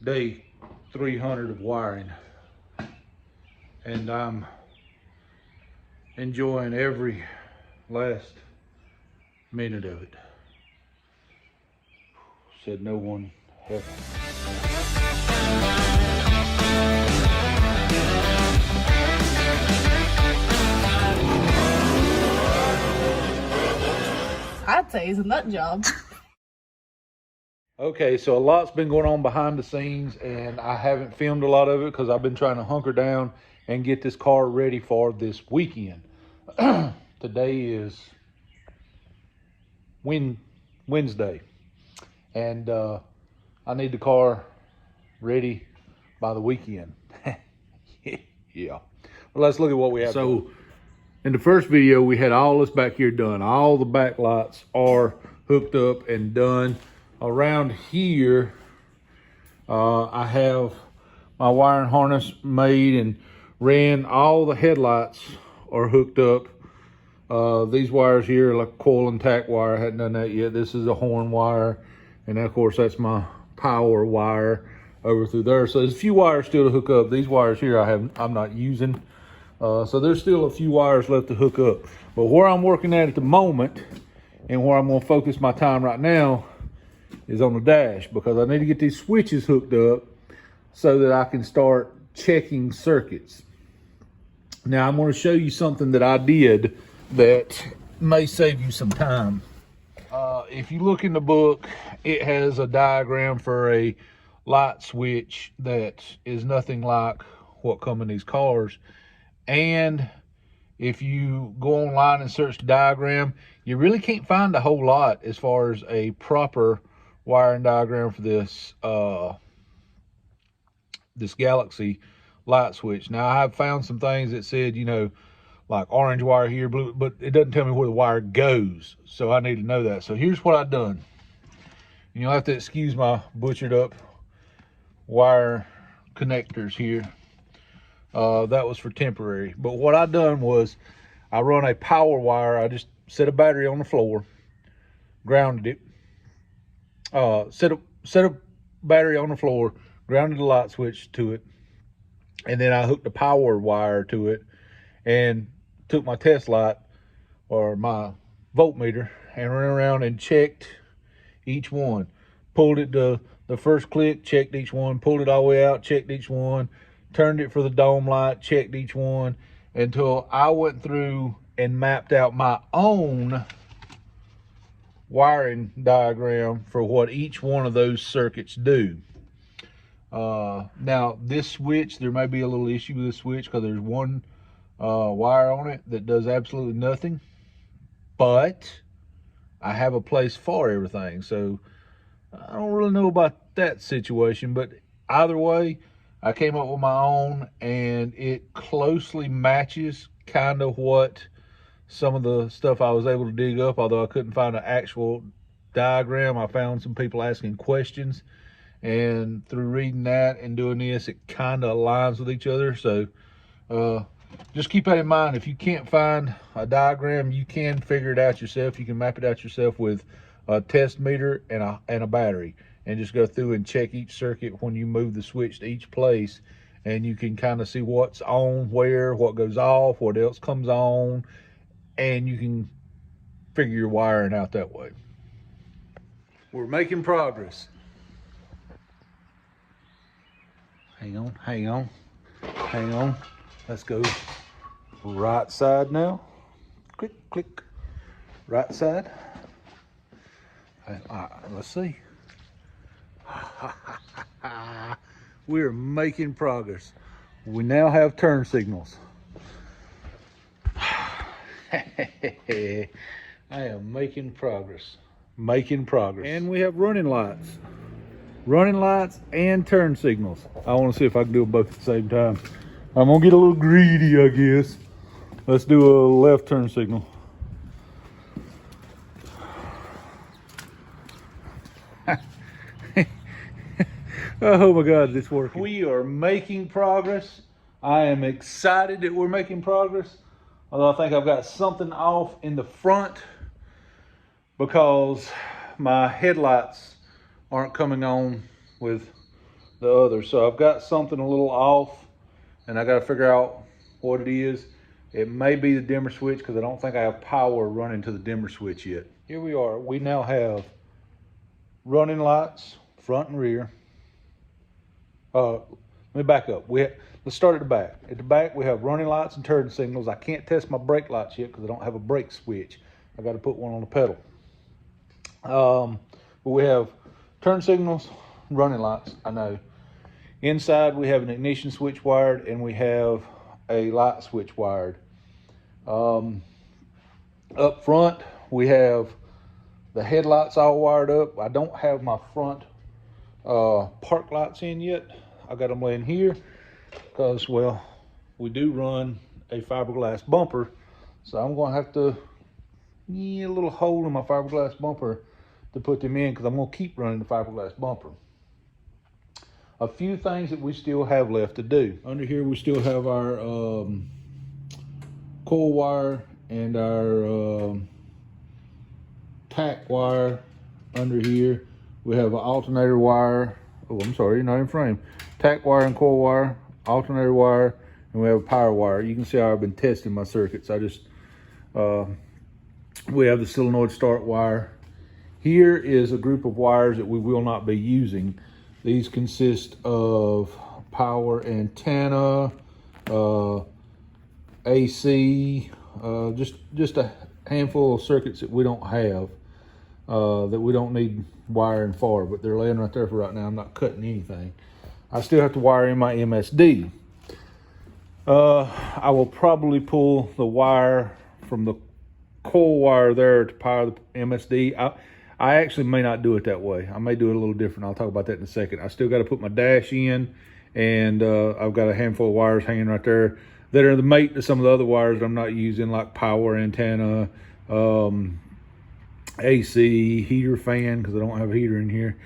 day 300 of wiring, and I'm enjoying every last minute of it. Said no one helped. I'd say it's a nut job. Okay, so a lot's been going on behind the scenes, and I haven't filmed a lot of it because I've been trying to hunker down and get this car ready for this weekend. Today is Wednesday, and I need the car ready by the weekend. Yeah. Well, let's look at what we have. So, in the first video, we had all this back here done. All the back lights are hooked up and done. Around here, I have my wiring harness made and ran. All the headlights are hooked up. These wires here are like coil and tack wire. I hadn't done that yet. This is a horn wire, and of course that's my power wire over through there. So there's a few wires still to hook up. These wires here I'm not using. So there's still a few wires left to hook up. But where I'm working at the moment, and where I'm going to focus my time right now, is on the dash, because I need to get these switches hooked up so that I can start checking circuits. Now I'm going to show you something that I did that may save you some time. If you look in the book, it has a diagram for a light switch that is nothing like what come in these cars. And if you go online and search the diagram, you really can't find a whole lot as far as a proper wiring diagram for this this Galaxie light switch. Now I have found some things that said, you know, like orange wire here, blue, but it doesn't tell me where the wire goes. So I need to know that. So here's what I've done. You'll have to excuse my butchered up wire connectors here. That was for temporary. But what I done was I run a power wire. I just set a battery on the floor, grounded it. Set a battery on the floor, grounded the light switch to it, and then I hooked a power wire to it and took my test light or my voltmeter and ran around and checked each one. Pulled it to the first click, checked each one, pulled it all the way out, checked each one, turned it for the dome light, checked each one, until I went through and mapped out my own wiring diagram for what each one of those circuits do. Now this switch, there may be a little issue with this switch because there's one wire on it that does absolutely nothing, but I have a place for everything. So I don't really know about that situation, but either way, I came up with my own, and it closely matches kind of what some of the stuff I was able to dig up, although I couldn't find an actual diagram. I found some people asking questions, and through reading that and doing this, it kind of aligns with each other. So just keep that in mind. If you can't find a diagram, you can figure it out yourself. You can map it out yourself with a test meter and a battery, and just go through and check each circuit when you move the switch to each place, and you can kind of see what's on where, what goes off, what else comes on, and you can figure your wiring out that way. We're making progress. Hang on, hang on, hang on. Let's go right side now. Click, click. Right side. Let's see. We're making progress. We now have turn signals. I am making progress. Making progress. And we have running lights. Running lights and turn signals. I want to see if I can do them both at the same time. I'm going to get a little greedy, I guess. Let's do a left turn signal. Oh my God, it's working. We are making progress. I am excited that we're making progress. Although I think I've got something off in the front because my headlights aren't coming on with the other. So I've got something a little off, and I got to figure out what it is. It may be the dimmer switch, because I don't think I have power running to the dimmer switch yet. Here we are. We now have running lights, front and rear. Let me back up. Let's start at the back. At the back, we have running lights and turn signals. I can't test my brake lights yet because I don't have a brake switch. I got to put one on the pedal. But we have turn signals, running lights, I know. Inside, we have an ignition switch wired, and we have a light switch wired. Up front, we have the headlights all wired up. I don't have my front park lights in yet. I got them laying here because, well, we do run a fiberglass bumper, so I'm going to have to a little hole in my fiberglass bumper to put them in, because I'm going to keep running the fiberglass bumper. A few things that we still have left to do. Under here, we still have our coil wire and our tack wire. Under here, we have an alternator wire. Oh, I'm sorry, not in frame. Tack wire and coil wire, alternator wire, and we have a power wire. You can see how I've been testing my circuits. We have the solenoid start wire. Here is a group of wires that we will not be using. These consist of power antenna, AC, just a handful of circuits that we don't have, that we don't need wiring for, but they're laying right there for right now. I'm not cutting anything. I still have to wire in my MSD. I will probably pull the wire from the coil wire there to power the MSD. I actually may not do it that way. I may do it a little different. I'll talk about that in a second. I still got to put my dash in, and I've got a handful of wires hanging right there that are the mate to some of the other wires that I'm not using, like power antenna, AC, heater, fan, because I don't have a heater in here.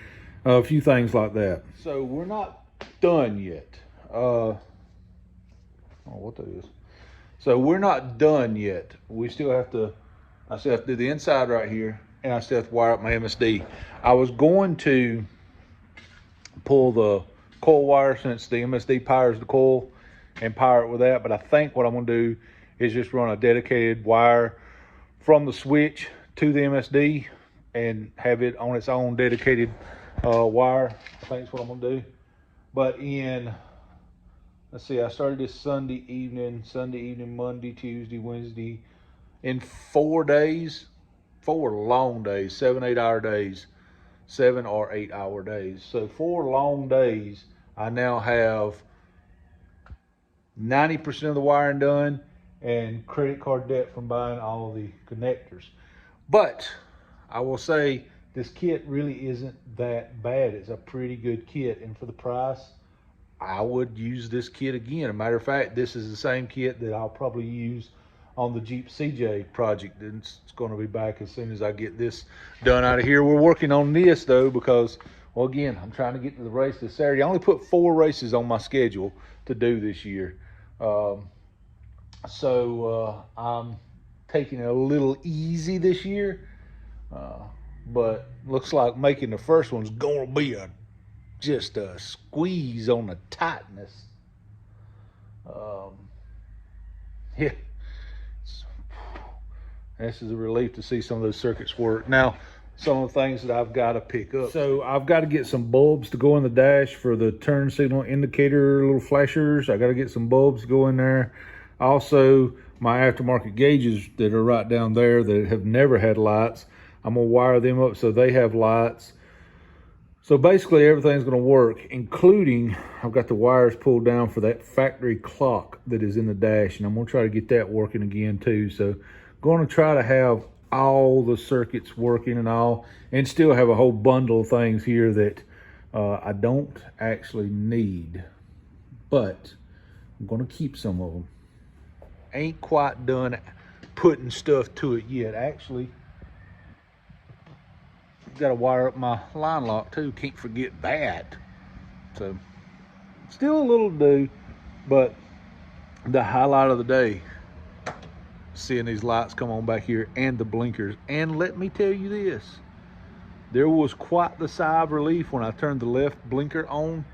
A few things like that. So we're not done yet. What that is. So we're not done yet. I still have to do the inside right here, and I still have to wire up my MSD. I was going to pull the coil wire, since the MSD powers the coil, and power it with that, but I think what I'm going to do is just run a dedicated wire from the switch to the MSD and have it on its own dedicated wire. I think that's what I'm going to do. But let's see, I started this Sunday evening, Monday, Tuesday, Wednesday. In 4 days, 4 long days, 7 8-hour days, 7 or 8 hour days. So 4 long days, I now have 90% of the wiring done and credit card debt from buying all the connectors. But I will say this kit really isn't that bad. It's a pretty good kit, and for the price, I would use this kit again. As a matter of fact, this is the same kit that I'll probably use on the Jeep CJ project. It's going to be back as soon as I get this done out of here. We're working on this though, because, well, again, I'm trying to get to the race this Saturday. I only put 4 races on my schedule to do this year. So I'm taking it a little easy this year, but looks like making the first one's going to be just a squeeze on the tightness. Yeah, this is a relief to see some of those circuits work. Now, some of the things that I've got to pick up. So I've got to get some bulbs to go in the dash for the turn signal indicator little flashers. I got to get some bulbs to go in there. Also, my aftermarket gauges that are right down there that have never had lights, I'm going to wire them up so they have lights. So basically everything's going to work, including I've got the wires pulled down for that factory clock that is in the dash, and I'm going to try to get that working again too. So going to try to have all the circuits working and still have a whole bundle of things here that I don't actually need, but I'm going to keep some of them. Ain't quite done putting stuff to it yet. Actually, got to wire up my line lock too. Can't forget that. So still a little to do, but the highlight of the day, seeing these lights come on back here and the blinkers. And let me tell you this, there was quite the sigh of relief when I turned the left blinker on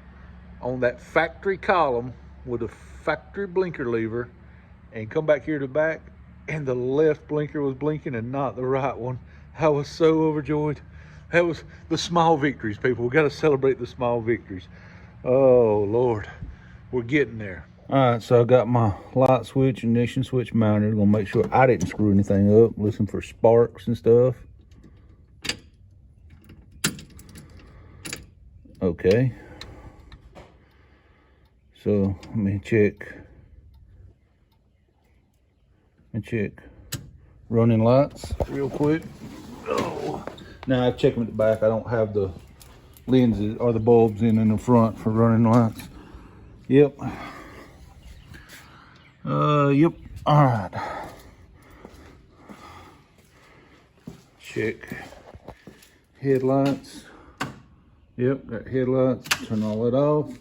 on that factory column with a factory blinker lever and come back here to the back, and the left blinker was blinking and not the right one. I was so overjoyed. That was the small victories, people. We got to celebrate the small victories. Oh, Lord. We're getting there. All right, so I got my light switch, ignition switch mounted. I'm going to make sure I didn't screw anything up. Listen for sparks and stuff. Okay. So let me check. Running lights real quick. Oh. Now I check them at the back. I don't have the lenses or the bulbs in the front for running lights. Yep. Yep. All right. Check headlights. Yep, got headlights. Turn all that off.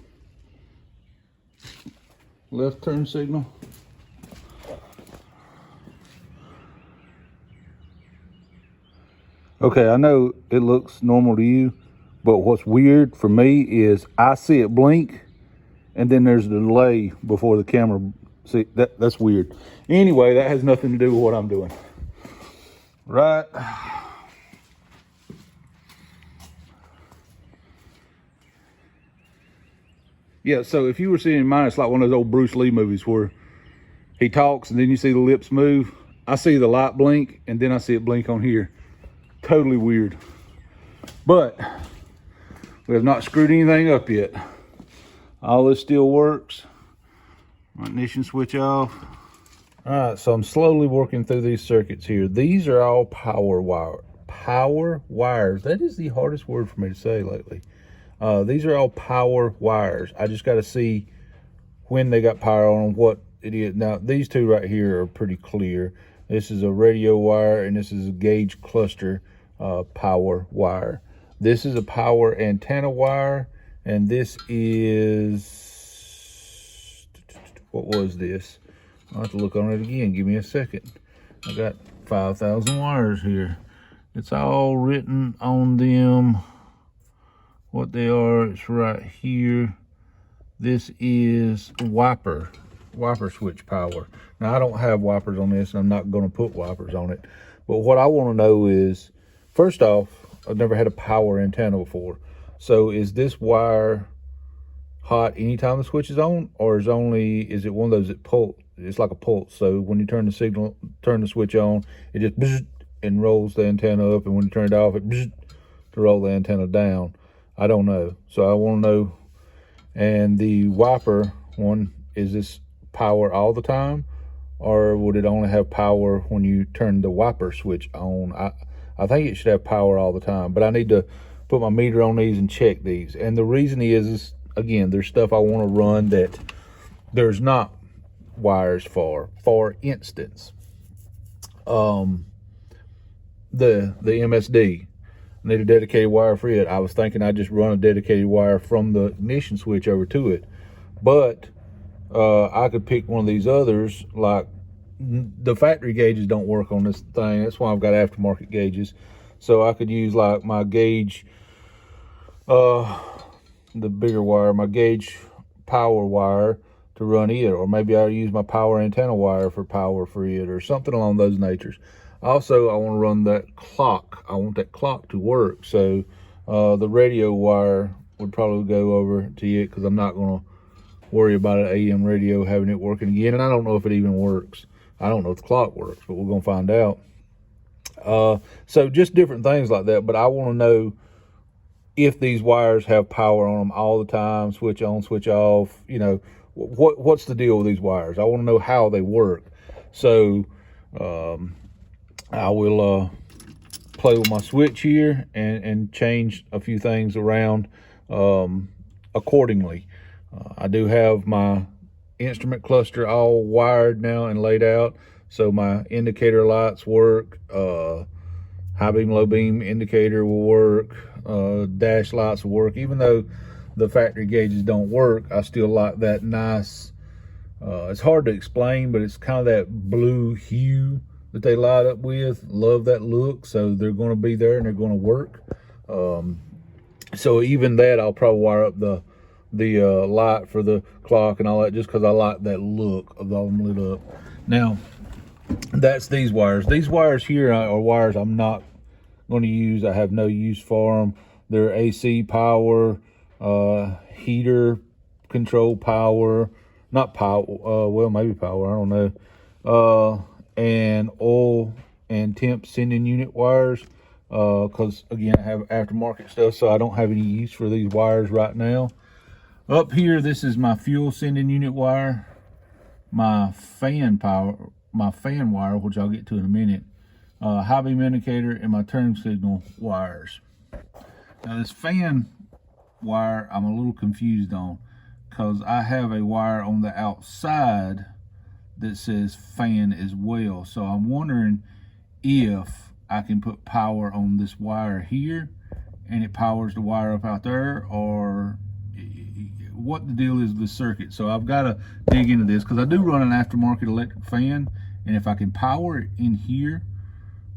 Left turn signal. Okay, I know it looks normal to you, but what's weird for me is I see it blink and then there's a delay before the camera. See, that's weird. Anyway, that has nothing to do with what I'm doing. Right. Yeah, so if you were seeing mine, it's like one of those old Bruce Lee movies where he talks and then you see the lips move. I see the light blink and then I see it blink on here. Totally weird. But we have not screwed anything up yet. All this still works. My ignition switch off. All right, so I'm slowly working through these circuits here. These are all power wires. That is the hardest word for me to say lately. These are all power wires. I just got to see when they got power on them, what it is. Now, these two right here are pretty clear. This is a radio wire, and this is a gauge cluster power wire. This is a power antenna wire, and this is, what was this? I'll have to look on it again. Give me a second. I got 5,000 wires here. It's all written on them. What they are, it's right here. This is wiper switch power. Now, I don't have wipers on this, and I'm not going to put wipers on it. But what I want to know is, first off, I've never had a power antenna before. So is this wire hot anytime the switch is on, or is it one of those that pulse? It's like a pulse. So when you turn the switch on, it just bzz, and rolls the antenna up, and when you turn it off, it bzz, to roll the antenna down. I don't know. So I want to know. And the wiper one, is this power all the time, or would it only have power when you turn the wiper switch on? I think it should have power all the time, but I need to put my meter on these and check these. And the reason is again, there's stuff I want to run that there's not wires for. For instance, the MSD. I need a dedicated wire for it. I was thinking I'd just run a dedicated wire from the ignition switch over to it, but I could pick one of these others. Like, the factory gauges don't work on this thing. That's why I've got aftermarket gauges. So I could use like my gauge, the bigger wire, my gauge power wire to run it, or maybe I'll use my power antenna wire for power for it, or something along those natures. Also, I want to run that clock. I want that clock to work. So the radio wire would probably go over to it, because I'm not going to worry about an AM radio having it working again. And I don't know if it even works. I don't know if the clock works, but we're going to find out. So just different things like that. But I want to know if these wires have power on them all the time, switch on, switch off. You know, what's the deal with these wires? I want to know how they work. So I will play with my switch here and change a few things around accordingly. I do have my instrument cluster all wired now and laid out, so my indicator lights work. High beam, low beam indicator will work. Dash lights will work. Even though the factory gauges don't work, I still like that nice, it's hard to explain, but it's kind of that blue hue that they light up with. Love that look. So they're going to be there and they're going to work. So even that, I'll probably wire up the the light for the clock and all that, just because I like that look of all them lit up. Now, that's these wires. These wires here are wires I'm not going to use. I have no use for them. They're AC power, heater control power, not power, well, maybe power, I don't know. And oil and temp sending unit wires, because again, I have aftermarket stuff, so I don't have any use for these wires right now. Up here, this is my fuel sending unit wire, my fan wire, which I'll get to in a minute, high beam indicator, and my turn signal wires. Now this fan wire, I'm a little confused on, because I have a wire on the outside that says fan as well. So I'm wondering if I can put power on this wire here and it powers the wire up out there, or what the deal is with the circuit. So I've got to dig into this, because I do run an aftermarket electric fan, and if I can power it in here,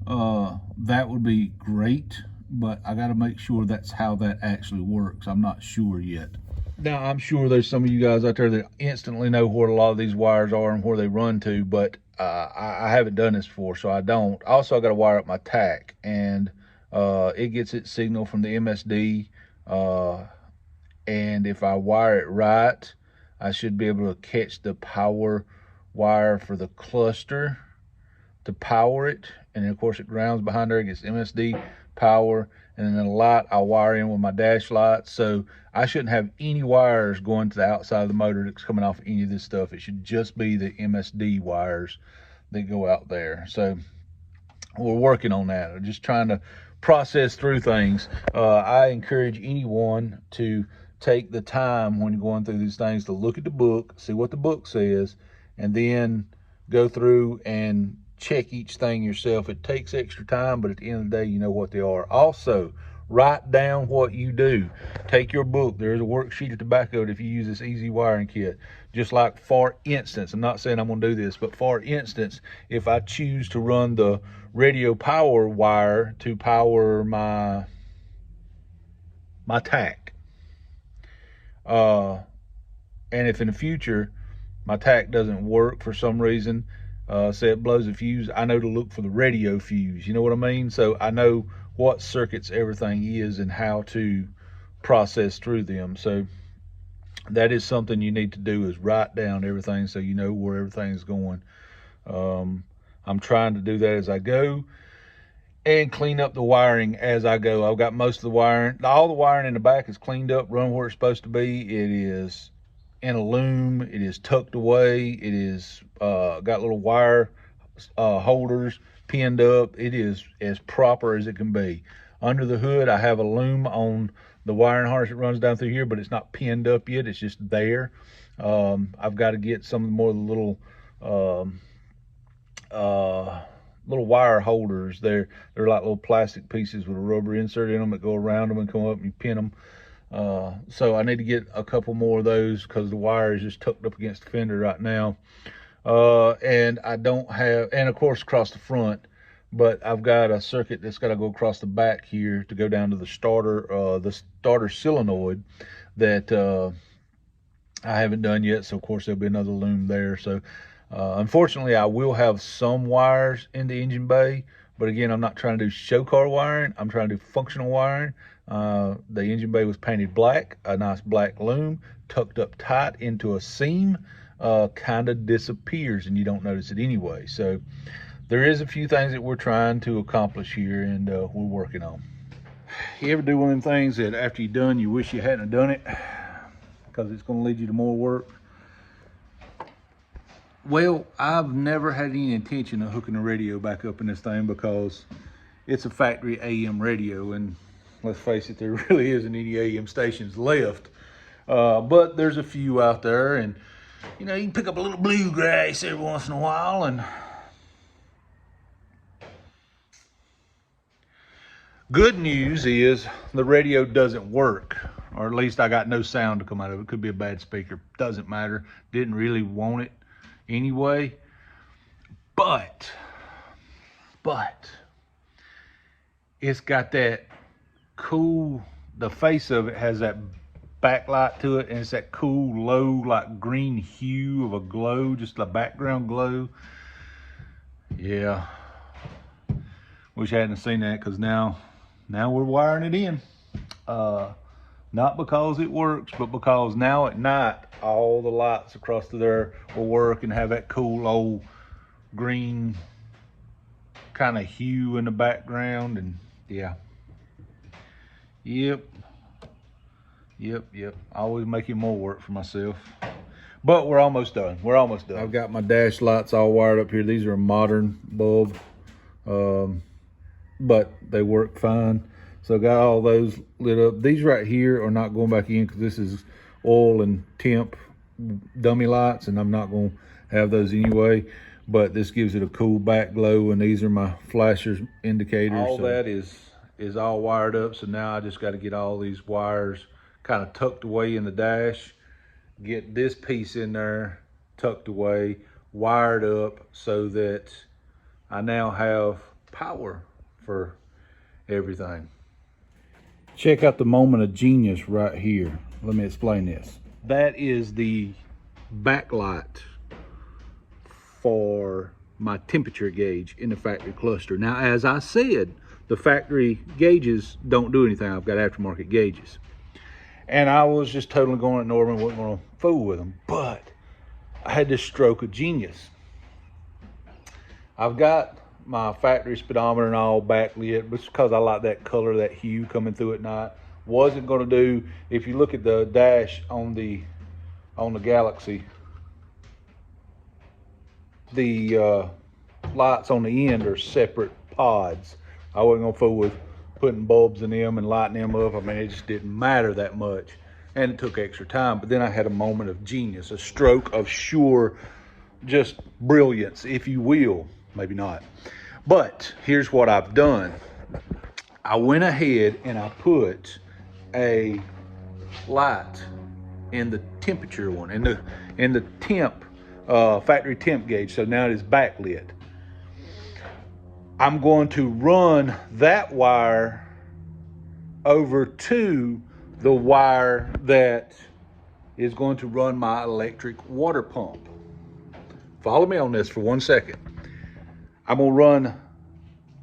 that would be great, but I got to make sure that's how that actually works. I'm not sure yet. Now, I'm sure there's some of you guys out there that instantly know where a lot of these wires are and where they run to, but I haven't done this before, so I don't. Also, I got to wire up my tack, and it gets its signal from the MSD, and if I wire it right, I should be able to catch the power wire for the cluster to power it, and then of course it grounds behind there, it gets MSD power, and then the light I'll wire in with my dash light. So I shouldn't have any wires going to the outside of the motor that's coming off any of this stuff. It should just be the MSD wires that go out there. So we're working on that. We're just trying to process through things. I encourage anyone to take the time when you're going through these things to look at the book, see what the book says, and then go through and check each thing yourself. It takes extra time, but at the end of the day, you know what they are. Also, write down what you do. Take your book. There's a worksheet at the back of it if you use this easy wiring kit. Just like, for instance, I'm not saying I'm going to do this, but for instance, if I choose to run the radio power wire to power my tack, and if in the future my tack doesn't work for some reason, say it blows a fuse, I know to look for the radio fuse. You know what I mean? So I know what circuits everything is and how to process through them. So that is something you need to do, is write down everything so you know where everything's going. I'm trying to do that as I go and clean up the wiring as I go. I've got most of the wiring, all the wiring in the back is cleaned up, run where it's supposed to be. It is in a loom, it is tucked away, it is got little wire holders pinned up. It is as proper as it can be. Under the hood, I have a loom on the wiring harness that runs down through here, but it's not pinned up yet, it's just there. I've got to get some more of the little wire holders. They're like little plastic pieces with a rubber insert in them that go around them and come up and you pin them. So I need to get a couple more of those, because the wire is just tucked up against the fender right now. And I don't have, and of course across the front, but I've got a circuit that's got to go across the back here to go down to the starter solenoid that I haven't done yet. So of course there'll be another loom there. So unfortunately, I will have some wires in the engine bay, but again, I'm not trying to do show car wiring. I'm trying to do functional wiring. The engine bay was painted black, a nice black loom, tucked up tight into a seam, kind of disappears and you don't notice it anyway. So there is a few things that we're trying to accomplish here, and we're working on. You ever do one of them things that after you're done, you wish you hadn't done it because it's going to lead you to more work? Well, I've never had any intention of hooking the radio back up in this thing, because it's a factory AM radio, and let's face it, there really isn't any AM stations left. But there's a few out there, and you know, you can pick up a little bluegrass every once in a while. And good news is the radio doesn't work, or at least I got no sound to come out of it. Could be a bad speaker, doesn't matter. Didn't really want it anyway. But it's got that cool, the face of it has that backlight to it, and it's that cool, low, like green hue of a glow, just a background glow. Yeah. Wish I hadn't seen that, because now we're wiring it in. Not because it works, but because now at night, all the lights across there will work and have that cool old green kind of hue in the background. And yeah. Yep. Always making more work for myself. But we're almost done. I've got my dash lights all wired up here. These are a modern bulb, but they work fine. So got all those lit up. These right here are not going back in because this is oil and temp dummy lights, and I'm not going to have those anyway. But this gives it a cool back glow, and these are my flashers indicators. All that is all wired up. So now I just got to get all these wires kind of tucked away in the dash. Get this piece in there tucked away, wired up, so that I now have power for everything. Check out the moment of genius right here. Let me explain this. That is the backlight for my temperature gauge in the factory cluster. Now, as I said, the factory gauges don't do anything. I've got aftermarket gauges. And I was just totally going to ignore them, wasn't going to fool with them. But I had this stroke of genius. I've got my factory speedometer and all backlit, but it's because I like that color, that hue coming through at night. Wasn't going to do, if you look at the dash on the Galaxie, the lights on the end are separate pods. I wasn't going to fool with putting bulbs in them and lighting them up. I mean, it just didn't matter that much, and it took extra time. But then I had a moment of genius, a stroke of sure, just brilliance, if you will. Maybe not. But here's what I've done. I went ahead and I put a light in the temperature one, in the temp, factory temp gauge. So now it is backlit. I'm going to run that wire over to the wire that is going to run my electric water pump. Follow me on this for 1 second. I'm gonna run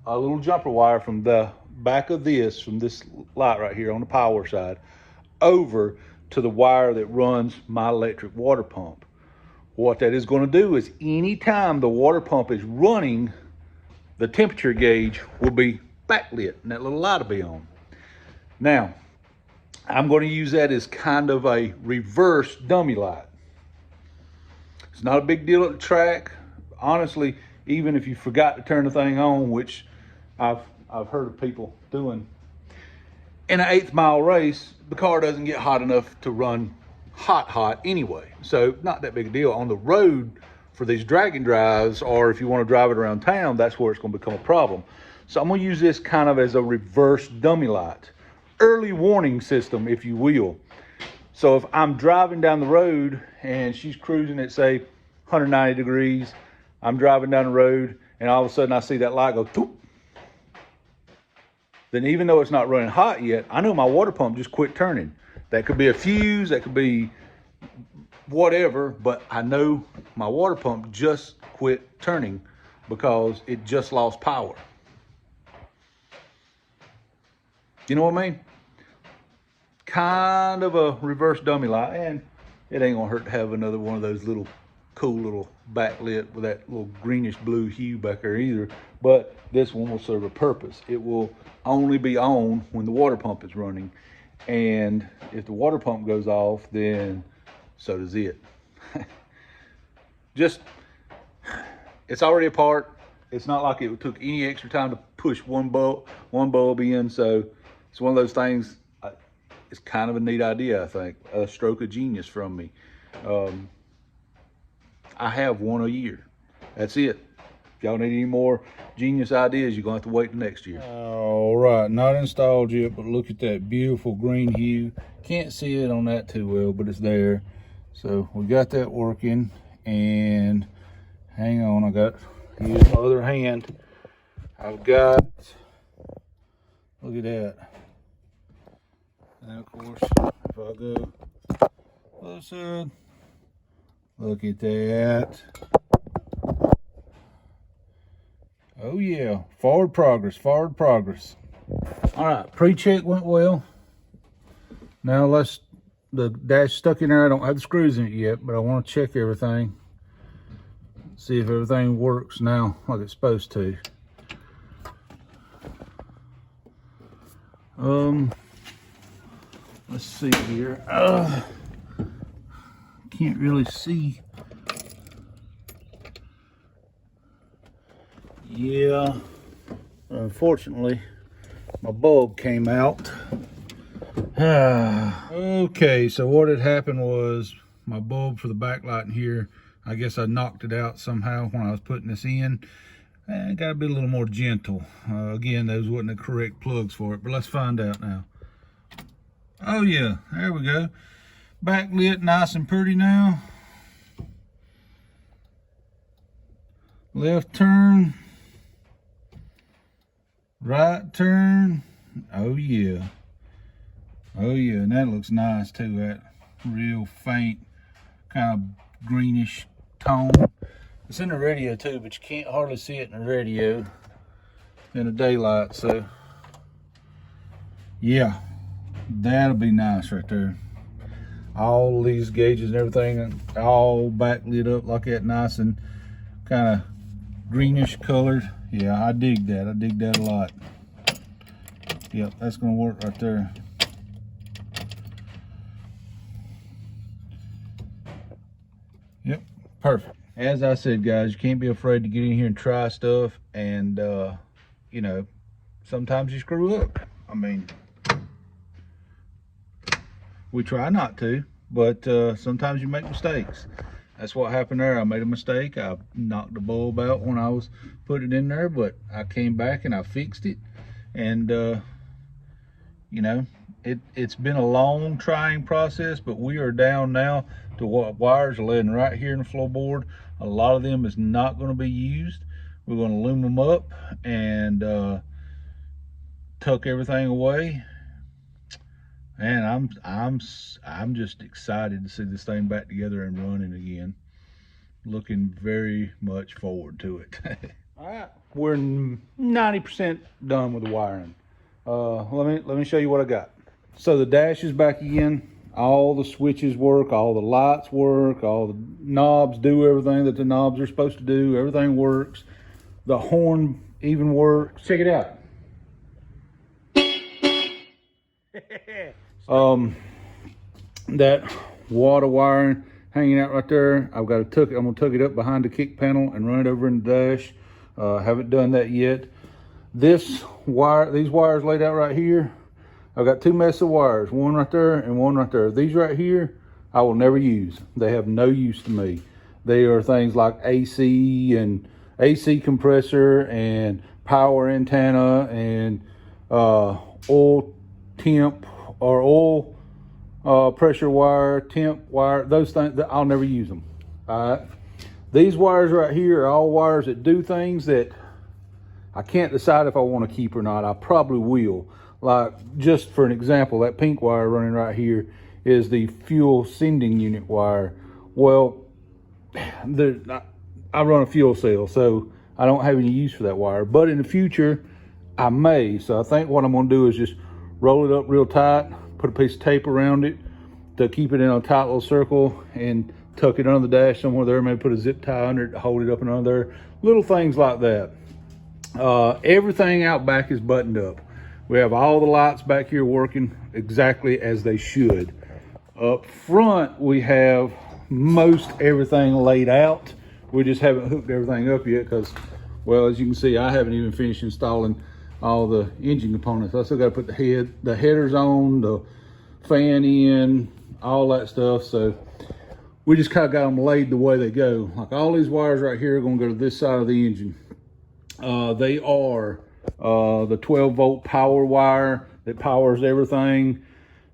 a little jumper wire from the back of this, from this light right here on the power side, over to the wire that runs my electric water pump. What that is gonna do is anytime the water pump is running, the temperature gauge will be backlit and that little light will be on. Now, I'm gonna use that as kind of a reverse dummy light. It's not a big deal at the track. Honestly, even if you forgot to turn the thing on, which I've heard of people doing, in an 1/8 mile race, the car doesn't get hot enough to run hot anyway. So not that big a deal. On the road for these dragging drives, or if you want to drive it around town, that's where it's going to become a problem. So I'm going to use this kind of as a reverse dummy light. Early warning system, if you will. So if I'm driving down the road and she's cruising at, say, 190 degrees, I'm driving down the road and all of a sudden I see that light go, thoop. Then even though it's not running hot yet, I know my water pump just quit turning. That could be a fuse, that could be whatever, but I know my water pump just quit turning because it just lost power. You know what I mean? Kind of a reverse dummy light, and it ain't gonna hurt to have another one of those little cool little backlit with that little greenish blue hue back there either. But this one will serve a purpose. It will only be on when the water pump is running, and if the water pump goes off, then so does it. Just, it's already apart. It's not like it took any extra time to push one bulb in. So it's one of those things. It's kind of a neat idea, I think. A stroke of genius from me. I have one a year. That's it. If y'all need any more genius ideas, you're going to have to wait till next year. All right, not installed yet, but look at that beautiful green hue. Can't see it on that too well, but it's there. So we got that working, and hang on, I got to use my other hand. I've got, look at that. And of course, if I I'll go other side. Look at that. Oh yeah, forward progress, forward progress. All right, pre-check went well. Now the dash stuck in there. I don't have the screws in it yet, but I want to check everything. See if everything works now like it's supposed to. Let's see here. Can't really see. Yeah, unfortunately, my bulb came out. Okay, so what had happened was my bulb for the backlight in here, I guess I knocked it out somehow when I was putting this in. And got to be a little more gentle. Again, those wasn't the correct plugs for it, but let's find out now. Oh yeah, there we go. Backlit nice and pretty now. Left turn. Right turn. Oh yeah. Oh yeah, and that looks nice too. That real faint, kind of greenish tone. It's in the radio too, but you can't hardly see it in the radio in the daylight. So yeah, that'll be nice right there. All these gauges and everything all backlit up like that, nice and kind of greenish colored. Yeah, I dig that. I dig that a lot. Yep, that's gonna work right there. Yep, perfect. As I said, guys, you can't be afraid to get in here and try stuff, and you know, sometimes you screw up. I mean, we try not to, but sometimes you make mistakes. That's what happened there. I made a mistake. I knocked the bulb out when I was putting it in there, but I came back and I fixed it. And you know, it's been a long trying process, but we are down now to what wires are laying right here in the floorboard. A lot of them is not going to be used. We're going to loom them up and tuck everything away. And I'm just excited to see this thing back together and running again. Looking very much forward to it. All right, we're 90% done with the wiring. Let me show you what I got. So the dash is back again. All the switches work, all the lights work, all the knobs do everything that the knobs are supposed to do. Everything works. The horn even works. Check it out. That water wiring hanging out right there, I'm gonna tuck it up behind the kick panel and run it over in the dash. Haven't done that yet. These wires laid out right here, I've got two mess of wires, one right there and one right there. These right here, I will never use. They have no use to me. They are things like AC and AC compressor and power antenna and oil temp or oil pressure wire, temp wire, those things, I'll never use them. All right. These wires right here are all wires that do things that I can't decide if I want to keep or not. I probably will. Like, just for an example, that pink wire running right here is the fuel sending unit wire. Well, I run a fuel cell, so I don't have any use for that wire. But in the future, I may. So I think what I'm going to do is just roll it up real tight, put a piece of tape around it to keep it in a tight little circle, and tuck it under the dash somewhere there. Maybe put a zip tie under it to hold it up and under there. Little things like that. Everything out back is buttoned up. We have all the lights back here working exactly as they should. Up front, we have most everything laid out. We just haven't hooked everything up yet because, well, as you can see, I haven't even finished installing all the engine components. I still got to put the headers on, the fan in, all that stuff. So we just kind of got them laid the way they go. Like all these wires right here are going to go to this side of the engine. They are the 12-volt power wire that powers everything.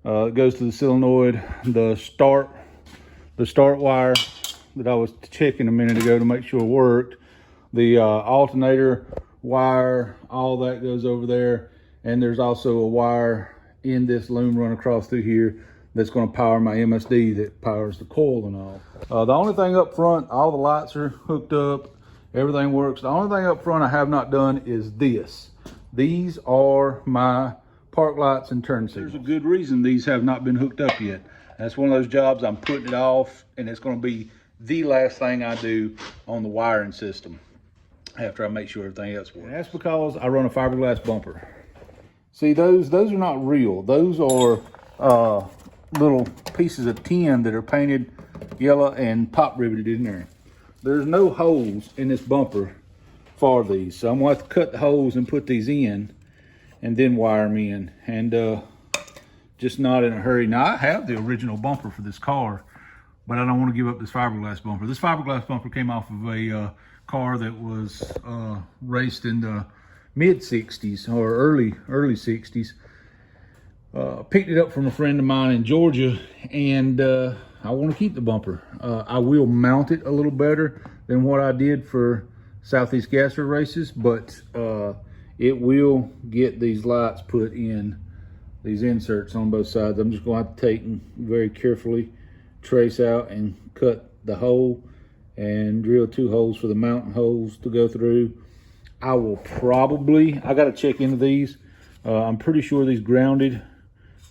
It goes to the solenoid. The start wire that I was checking a minute ago to make sure it worked. The alternator wire, all that goes over there. And there's also a wire in this loom run across through here that's going to power my MSD that powers the coil and all. The only thing up front, all the lights are hooked up, everything works. The only thing up front I have not done is this. These are my park lights and turn signals. There's a good reason these have not been hooked up yet. That's one of those jobs I'm putting it off, and it's going to be the last thing I do on the wiring system after I make sure everything else works. And that's because I run a fiberglass bumper. See, those are not real. Those are little pieces of tin that are painted yellow and pop riveted in there. There's no holes in this bumper for these, so I'm going to have to cut the holes and put these in and then wire them in, and just not in a hurry. Now, I have the original bumper for this car, but I don't want to give up this fiberglass bumper. This fiberglass bumper came off of a car that was raced in the mid 60s or early 60s. Picked it up from a friend of mine in Georgia, and I want to keep the bumper. I will mount it a little better than what I did for Southeast Gasser races, but it will get these lights put in these inserts on both sides. I'm just going to have to take and very carefully trace out and cut the hole and drill 2 holes for the mounting holes to go through. I will probably, I got to check into these. I'm pretty sure these grounded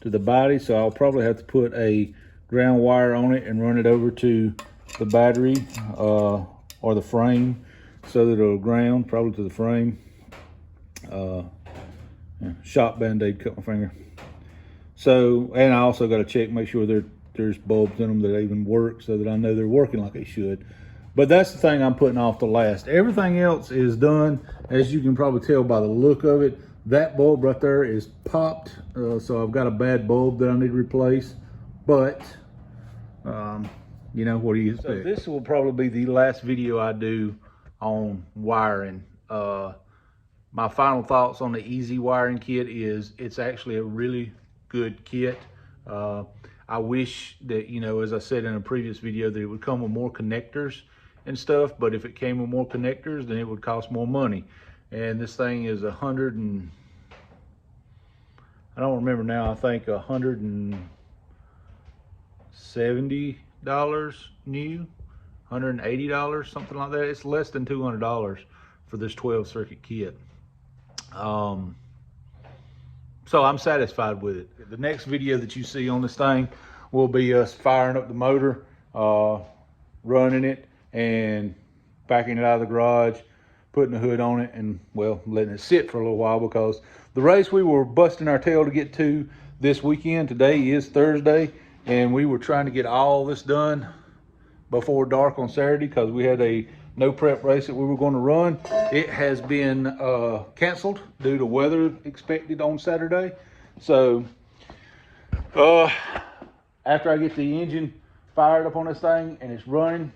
to the body, so I'll probably have to put a ground wire on it and run it over to the battery or the frame so that it'll ground, probably to the frame. Shop Band-Aid, cut my finger. So, and I also got to check, make sure there's bulbs in them that even work, so that I know they're working like they should. But that's the thing I'm putting off to last. Everything else is done, as you can probably tell by the look of it. That bulb right there is popped, so I've got a bad bulb that I need to replace. But, you know, what do you expect? So this will probably be the last video I do on wiring. My final thoughts on the Easy wiring kit is it's actually a really good kit. I wish that, you know, as I said in a previous video, that it would come with more connectors and stuff, but if it came with more connectors, then it would cost more money. And this thing is I don't remember now, I think $170 new, $180, something like that. It's less than $200 for this 12 circuit kit. So I'm satisfied with it. The next video that you see on this thing will be us firing up the motor, running it, and backing it out of the garage, putting the hood on it, and, well, letting it sit for a little while, because the race we were busting our tail to get to this weekend, today is Thursday, and we were trying to get all this done before dark on Saturday because we had a no prep race that we were going to run. It has been canceled due to weather expected on Saturday. So after I get the engine fired up on this thing and it's running,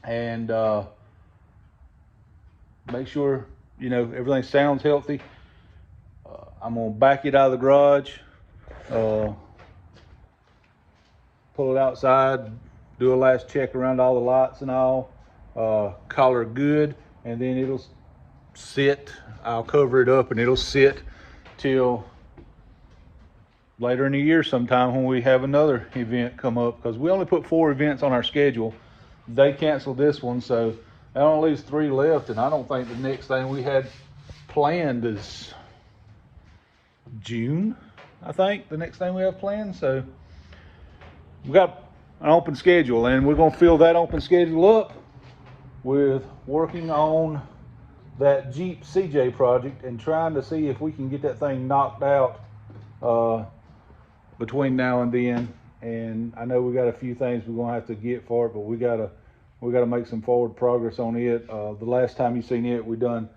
and make sure, you know, everything sounds healthy, I'm gonna back it out of the garage, pull it outside, do a last check around all the lights and all, collar good, and then it'll sit. I'll cover it up and it'll sit till later in the year sometime when we have another event come up, because we only put 4 events on our schedule. They canceled this one, so that only leaves 3 left, and I don't think the next thing we had planned is June. I think the next thing we have planned. So we got an open schedule, and we're going to fill that open schedule up with working on that Jeep CJ project and trying to see if we can get that thing knocked out between now and then. And I know we got a few things we're gonna have to get for it, but we gotta make some forward progress on it. The last time you seen it, we done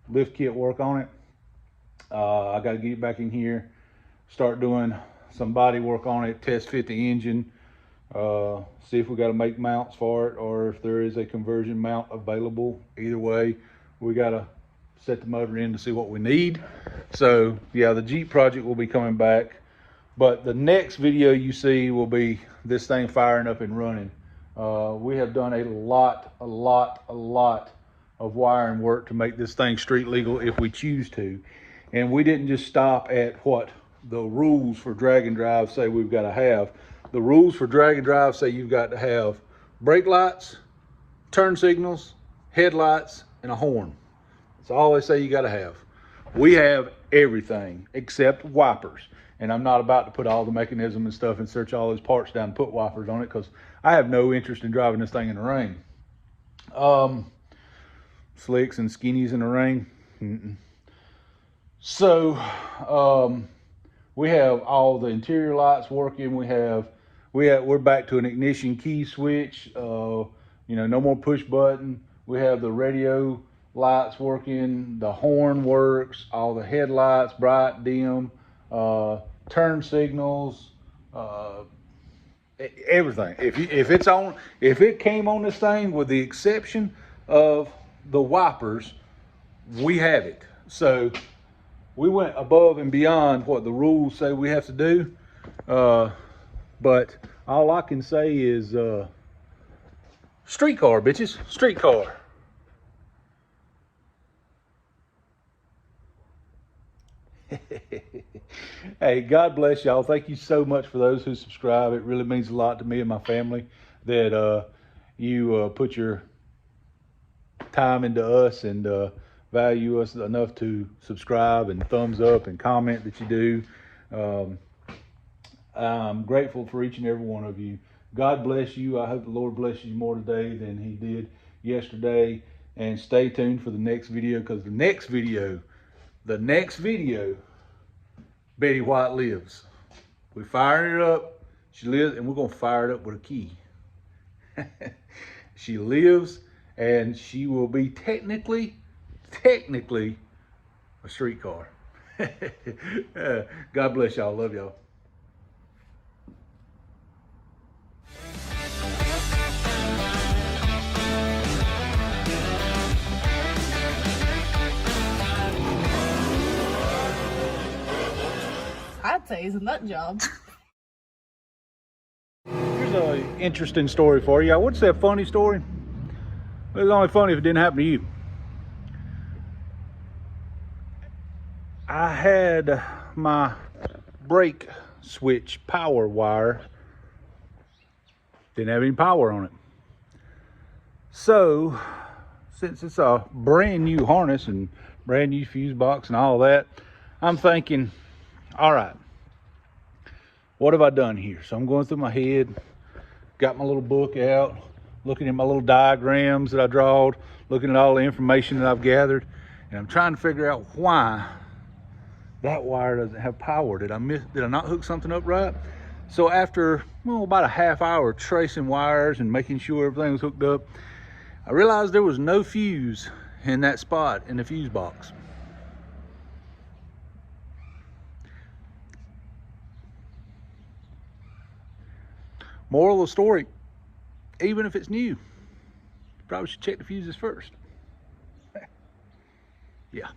lift kit work on it. I gotta get back in here, start doing some body work on it, test fit the engine, see if we got to make mounts for it or if there is a conversion mount available. Either way, we got to set the motor in to see what we need. So yeah, the Jeep project will be coming back, but the next video you see will be this thing firing up and running. We have done a lot of wiring work to make this thing street legal if we choose to. And we didn't just stop at what the rules for drag and drive say we've got to have. The rules for drag and drive say you've got to have brake lights, turn signals, headlights, and a horn. That's all they say you got to have. We have everything except wipers. And I'm not about to put all the mechanism and stuff and search all those parts down and put wipers on it, because I have no interest in driving this thing in the rain. Slicks and skinnies in the rain. So we have all the interior lights working. We're back to an ignition key switch. No more push button. We have the radio lights working. The horn works. All the headlights, bright, dim, turn signals, everything. If it came on this thing, with the exception of the wipers, we have it. So we went above and beyond what the rules say we have to do. But all I can say is streetcar, bitches, streetcar. Hey, God bless y'all. Thank you so much for those who subscribe. It really means a lot to me and my family that you put your time into us and value us enough to subscribe and thumbs up and comment that you do. I'm grateful for each and every one of you. God bless you. I hope the Lord blesses you more today than he did yesterday. And stay tuned for the next video, because the next video, Betty White lives. We firing it up. She lives, and we're going to fire it up with a key. She lives, and she will be technically a streetcar. God bless y'all. Love y'all. I'd say it's a nut job. Here's an interesting story for you. I would say a funny story, but it's only funny if it didn't happen to you. I had my brake switch power wire, didn't have any power on it. So, since it's a brand new harness and brand new fuse box and all that, I'm thinking, all right, what have I done here? So I'm going through my head, got my little book out, looking at my little diagrams that I drawed, looking at all the information that I've gathered, and I'm trying to figure out why that wire doesn't have power. Did I not hook something up right? So after about a half hour tracing wires and making sure everything was hooked up, I realized there was no fuse in that spot in the fuse box. Moral of the story, even if it's new, you probably should check the fuses first. Yeah.